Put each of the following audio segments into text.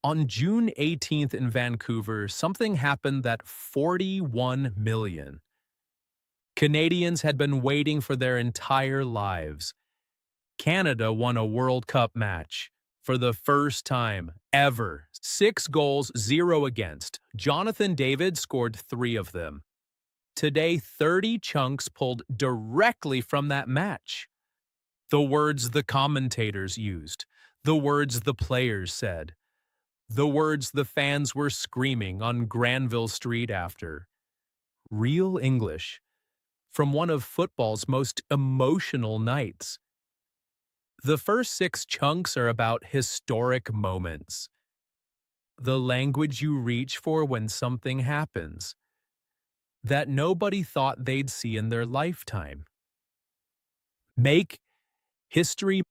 On June 18th in Vancouver, something happened that 41 million Canadians had been waiting for their entire lives. Canada won a World Cup match for the first time ever. 6 goals, 0 against. Jonathan David scored 3 of them. Today, 30 chunks pulled directly from that match. The words the commentators used, the words the players said, the words the fans were screaming on Granville Street after. Real English from one of football's most emotional nights. The first 6 chunks are about historic moments. The language you reach for when something happens that nobody thought they'd see in their lifetime. Make history.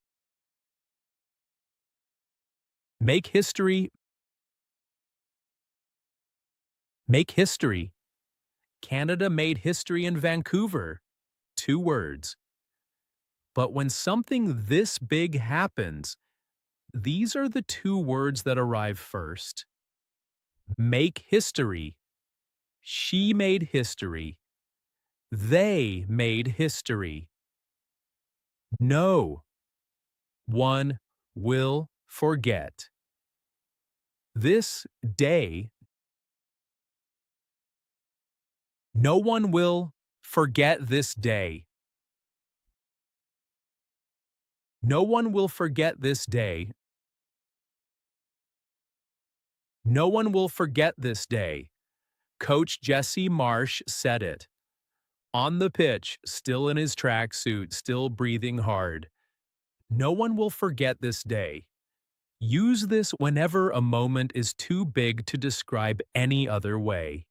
Make history. Make history. Canada made history in Vancouver. 2 words. But when something this big happens, these are the 2 words that arrive first. Make history. She made history. They made history. No one will forget. This day, no one will forget this day. No one will forget this day. No one will forget this day. Coach Jesse Marsh said it. On the pitch, still in his tracksuit, still breathing hard. No one will forget this day. Use this whenever a moment is too big to describe any other way.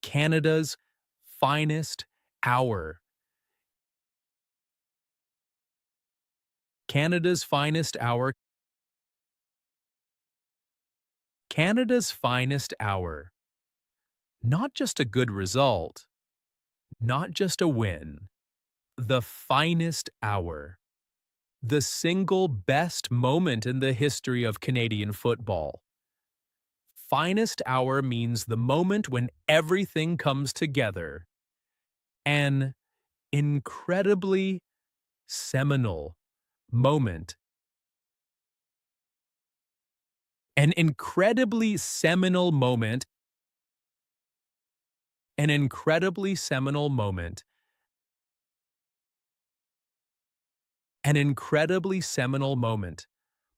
Canada's finest hour. Canada's finest hour. Canada's finest hour. Not just a good result, not just a win. The finest hour. The single best moment in the history of Canadian football. Finest hour means the moment when everything comes together. An incredibly seminal moment. An incredibly seminal moment. An incredibly seminal moment. An incredibly seminal moment.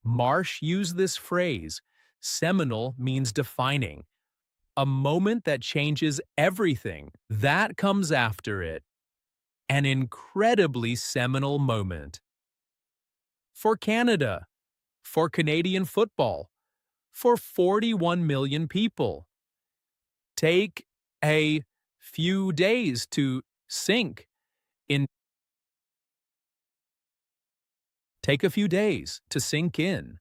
Marsh used this phrase. Seminal means defining. A moment that changes everything. That comes after it. An incredibly seminal moment. For Canada. For Canadian football. For 41 million people. Take a few days to sink in. Take a few days to sink in.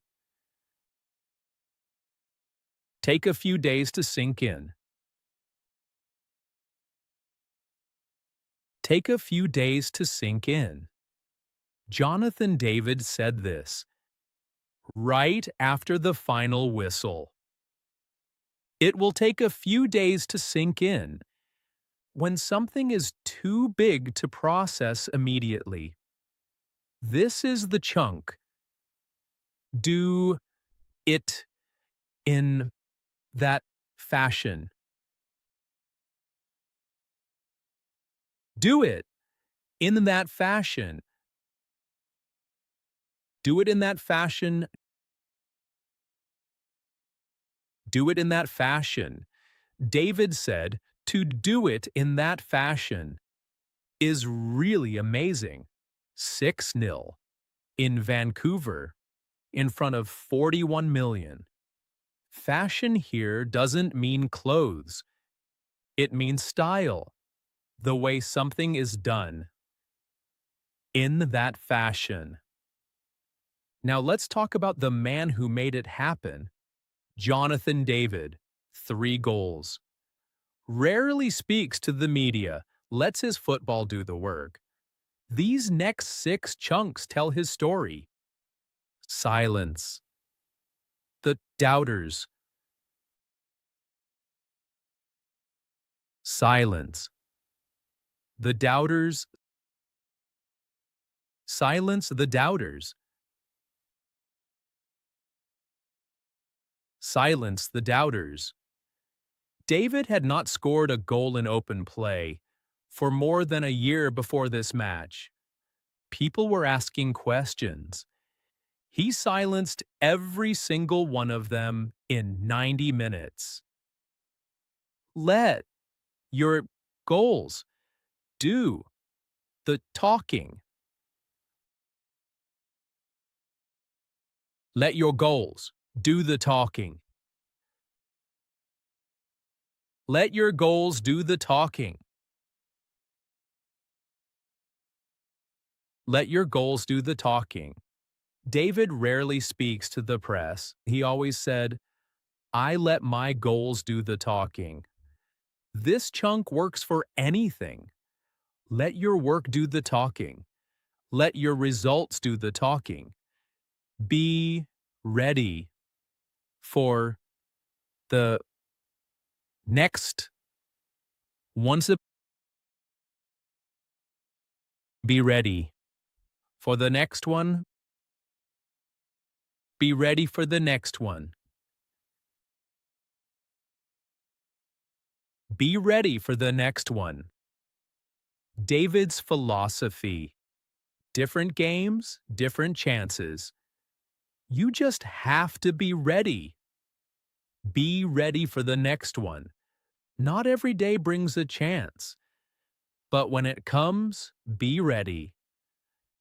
Take a few days to sink in. Take a few days to sink in. Jonathan David said this right after the final whistle. It will take a few days to sink in when something is too big to process immediately. This is the chunk. Do it in that fashion. Do it in that fashion. Do it in that fashion. Do it in that fashion. David said, to do it in that fashion is really amazing. 6-0 in Vancouver in front of 41 million. Fashion here doesn't mean clothes. It means style, the way something is done. In that fashion. Now let's talk about the man who made it happen. Jonathan David, 3 goals. Rarely speaks to the media, lets his football do the work. These next 6 chunks tell his story. Silence. The doubters. Silence. The doubters. Silence the doubters. Silence the doubters. David had not scored a goal in open play for more than a year before this match. People were asking questions. He silenced every single one of them in 90 minutes. Let your goals do the talking. Let your goals do the talking. Let your goals do the talking. Let your goals do the talking. David rarely speaks to the press. He always said, I let my goals do the talking. This chunk works for anything. Let your work do the talking. Let your results do the talking. Be ready for the next. Once a Be ready for the next one. Be ready for the next one. Be ready for the next one. David's philosophy. Different games, different chances. You just have to be ready. Be ready for the next one. Not every day brings a chance. But when it comes, be ready.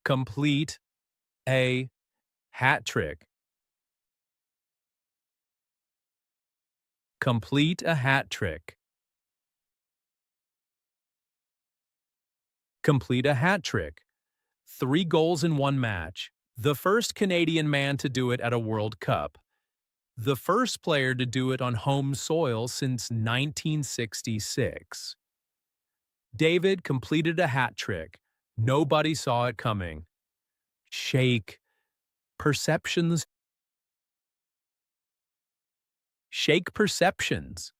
Complete a hat trick. Complete a hat trick. Complete a hat trick. 3 goals in 1 match. The first Canadian man to do it at a World Cup. The first player to do it on home soil since 1966. David completed a hat trick. Nobody saw it coming. Shake perceptions. Shake perceptions.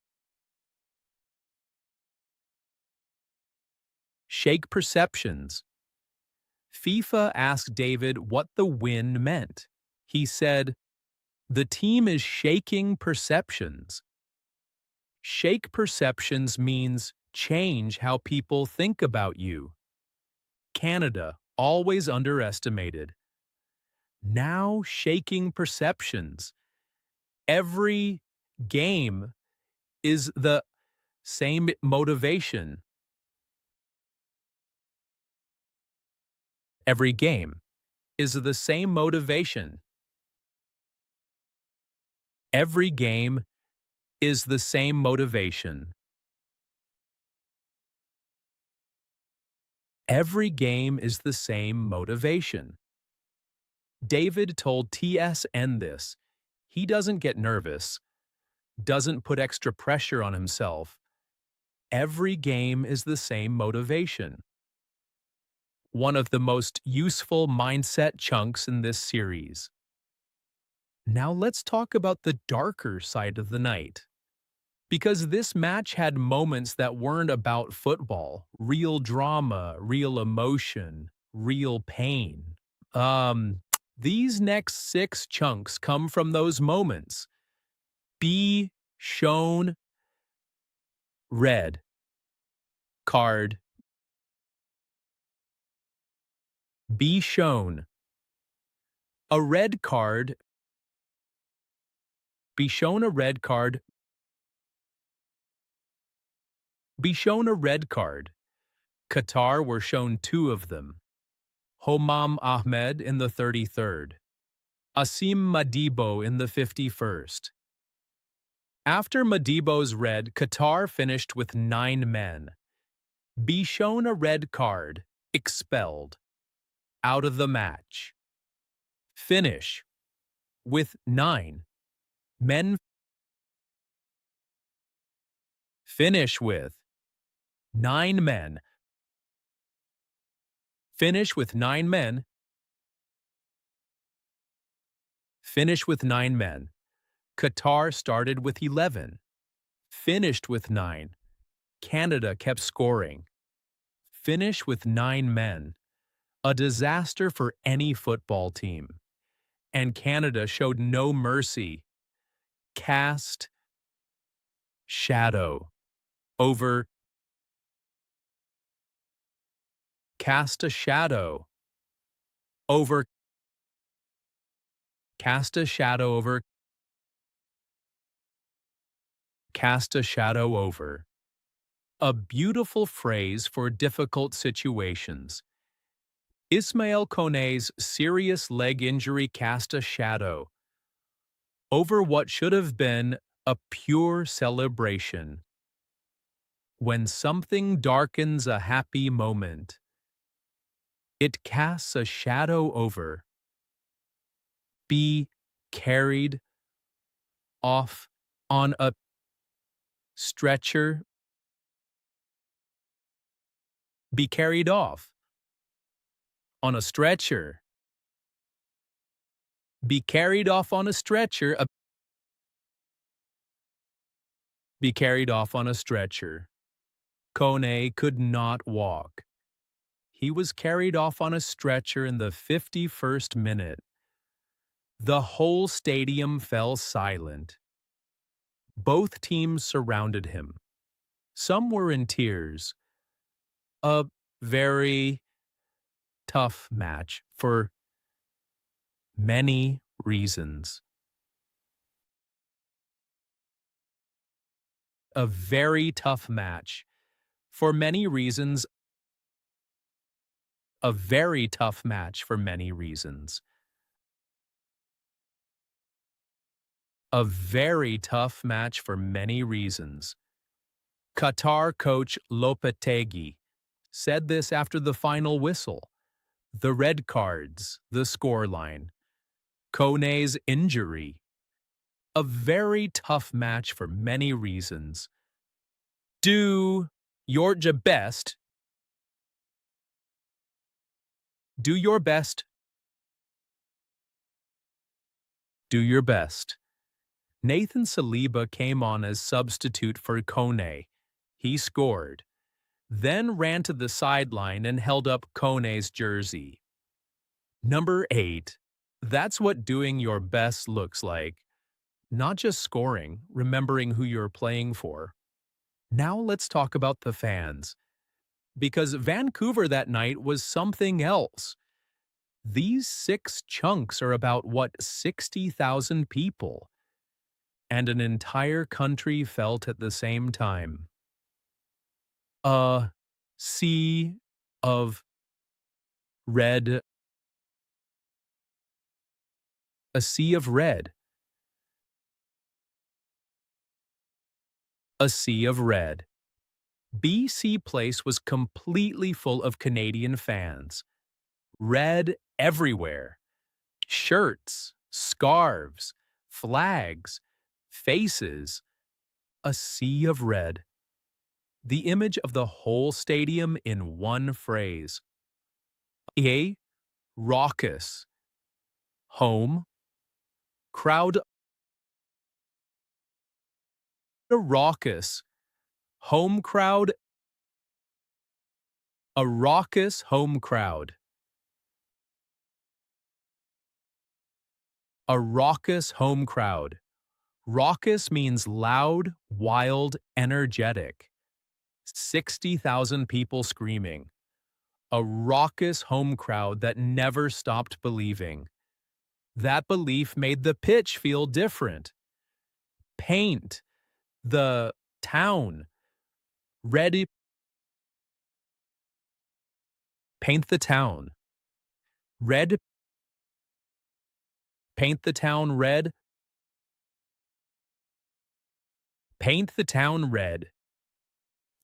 Shake perceptions. FIFA asked David what the win meant. He said, the team is shaking perceptions. Shake perceptions means change how people think about you. Canada, always underestimated. Now shaking perceptions. Every game is the same motivation. Every game is the same motivation. Every game is the same motivation. Every game is the same motivation. David told TSN this. He doesn't get nervous, doesn't put extra pressure on himself. Every game is the same motivation. One of the most useful mindset chunks in this series. Now let's talk about the darker side of the night. Because this match had moments that weren't about football, real drama, real emotion, real pain. These next 6 chunks come from those moments. Be shown red card. Be shown a red card. Be shown a red card. Be shown a red card. Qatar were shown 2 of them. Homam Ahmed in the 33rd. Asim Madibo in the 51st. After Madibo's red, Qatar finished with 9 men. Be shown a red card. Expelled. Out of the match. Finish with 9 men. Finish with 9 men. Finish with 9 men. Finish with 9 men. Qatar started with 11, finished with 9. Canada kept scoring, finished with 9 men. A disaster for any football team. And Canada showed no mercy. Cast shadow over, cast a shadow over, cast a shadow over, cast a shadow over. A beautiful phrase for difficult situations. Ismail Kone's serious leg injury cast a shadow over what should have been a pure celebration. When something darkens a happy moment, it casts a shadow over. Be carried off on a stretcher. Be carried off on a stretcher. Be carried off on a stretcher. Be carried off on a stretcher. Kone could not walk. He was carried off on a stretcher in the 51st minute. The whole stadium fell silent. Both teams surrounded him. Some were in tears. A very tough match for many reasons. A very tough match for many reasons. A very tough match for many reasons. A very tough match for many reasons. Qatar coach Lopetegui said this after the final whistle. The red cards, the scoreline. Kone's injury. A very tough match for many reasons. Do your best. Do your best. Do your best. Nathan Saliba came on as substitute for Kone. He scored, then ran to the sideline and held up Kone's jersey. Number 8. That's what doing your best looks like. Not just scoring, remembering who you're playing for. Now let's talk about the fans. Because Vancouver that night was something else. These 6 chunks are about, 60,000 people. And an entire country felt at the same time. A sea of red. A sea of red. A sea of red. BC Place was completely full of Canadian fans. Red everywhere. Shirts, scarves, flags, faces. A sea of red. The image of the whole stadium in one phrase. A raucous. Home. Crowd. A raucous. Home crowd. A raucous home crowd. A raucous home crowd. Raucous means loud, wild, energetic. 60,000 people screaming. A raucous home crowd that never stopped believing. That belief made the pitch feel different. Paint the town red. Paint the town red. Paint the town red. Paint the town red.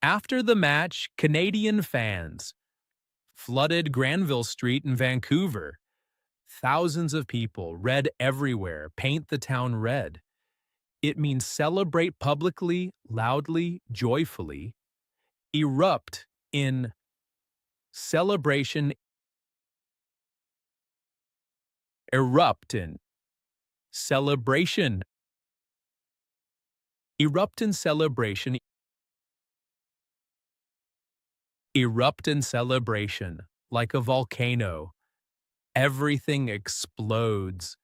After the match, Canadian fans flooded Granville Street in Vancouver. Thousands of people, red everywhere, paint the town red. It means celebrate publicly, loudly, joyfully. Erupt in celebration. Erupt in celebration. Erupt in celebration. Erupt in celebration, like a volcano. Everything explodes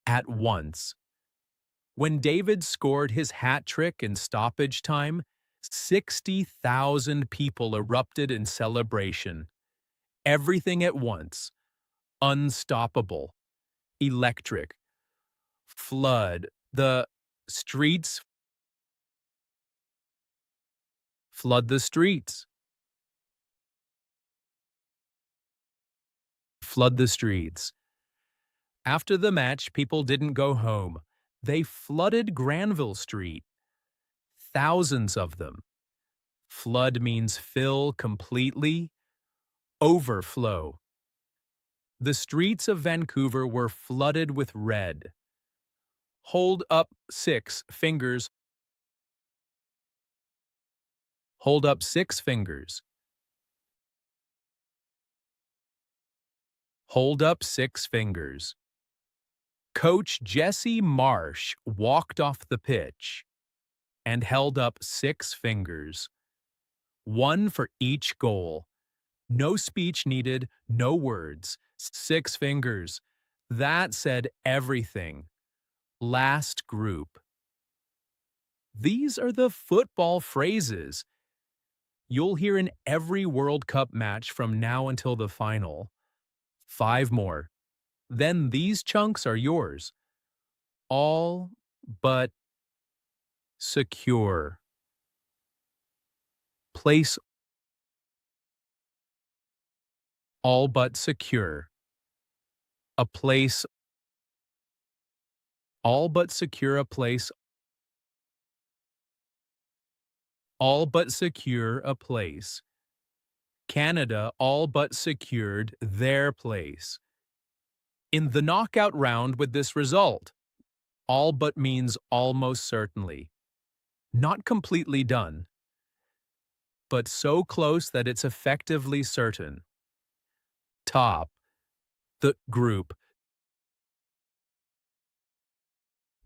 at once. When David scored his hat trick in stoppage time, 60,000 people erupted in celebration. Everything at once. Unstoppable. Electric. Flood. The streets. Flood the streets. Flood the streets. After the match, people didn't go home. They flooded Granville Street. Thousands of them. Flood means fill completely, overflow. The streets of Vancouver were flooded with red. Hold up 6 fingers. Hold up 6 fingers. Hold up 6 fingers. Coach Jesse Marsh walked off the pitch and held up 6 fingers. 1 for each goal. No speech needed, no words. 6 fingers. That said everything. Last group. These are the football phrases you'll hear in every World Cup match from now until the final. 5 more. Then these chunks are yours. All but secure. Place all but secure. A place. All but secure a place. All but secure a place. Canada all but secured their place. In the knockout round with this result, all but means almost certainly. Not completely done, but so close that it's effectively certain. Top. The group.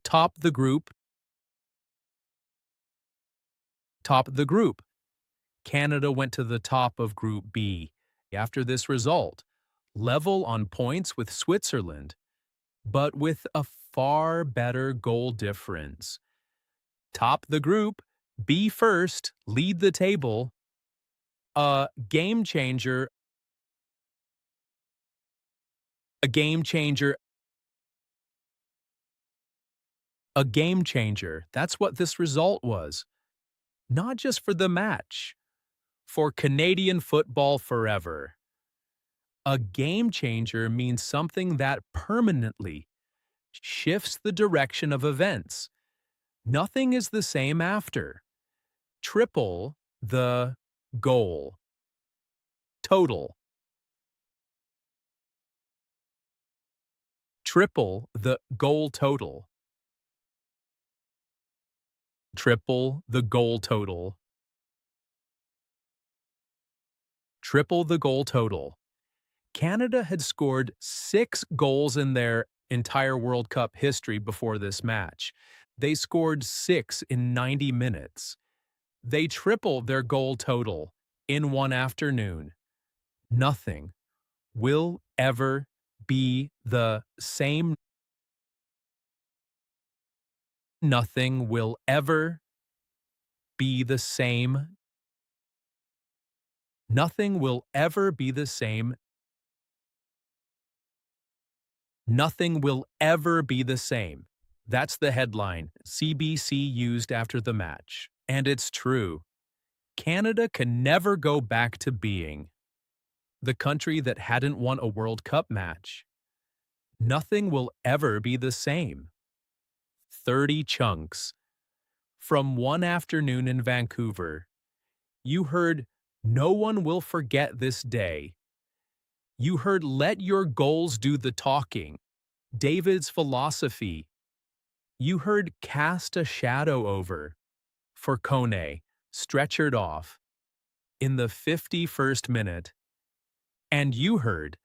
Top the group. Top the group. Canada went to the top of Group B after this result, level on points with Switzerland, but with a far better goal difference. Top the group, be first, lead the table. A game changer. A game changer. A game changer. That's what this result was. Not just for the match, for Canadian football forever. A game changer means something that permanently shifts the direction of events. Nothing is the same after. Triple the goal. Total. Triple the goal total. Triple the goal total. Triple the goal total. Canada had scored 6 goals in their entire World Cup history before this match. They scored 6 in 90 minutes. They tripled their goal total in one afternoon. Nothing will ever be the same. Nothing will ever be the same. Nothing will ever be the same. Nothing will ever be the same. That's the headline CBC used after the match. And it's true. Canada can never go back to being the country that hadn't won a World Cup match. Nothing will ever be the same. 30 chunks. From one afternoon in Vancouver, you heard, "No one will forget this day." You heard, "Let your goals do the talking." David's philosophy. You heard, "Cast a shadow over." For Kone, stretchered off. In the 51st minute. And you heard,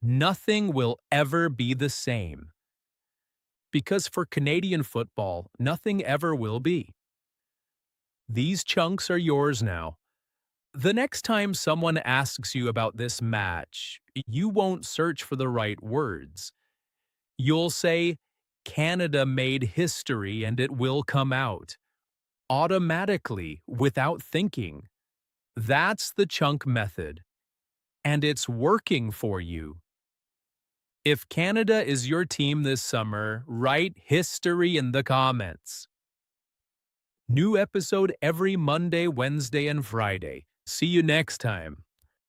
"Nothing will ever be the same." Because for Canadian football, nothing ever will be. These chunks are yours now. The next time someone asks you about this match, you won't search for the right words. You'll say, Canada made history and it will come out. Automatically, without thinking. That's the chunk method. And it's working for you. If Canada is your team this summer, write history in the comments. New episode every Monday, Wednesday, and Friday. See you next time.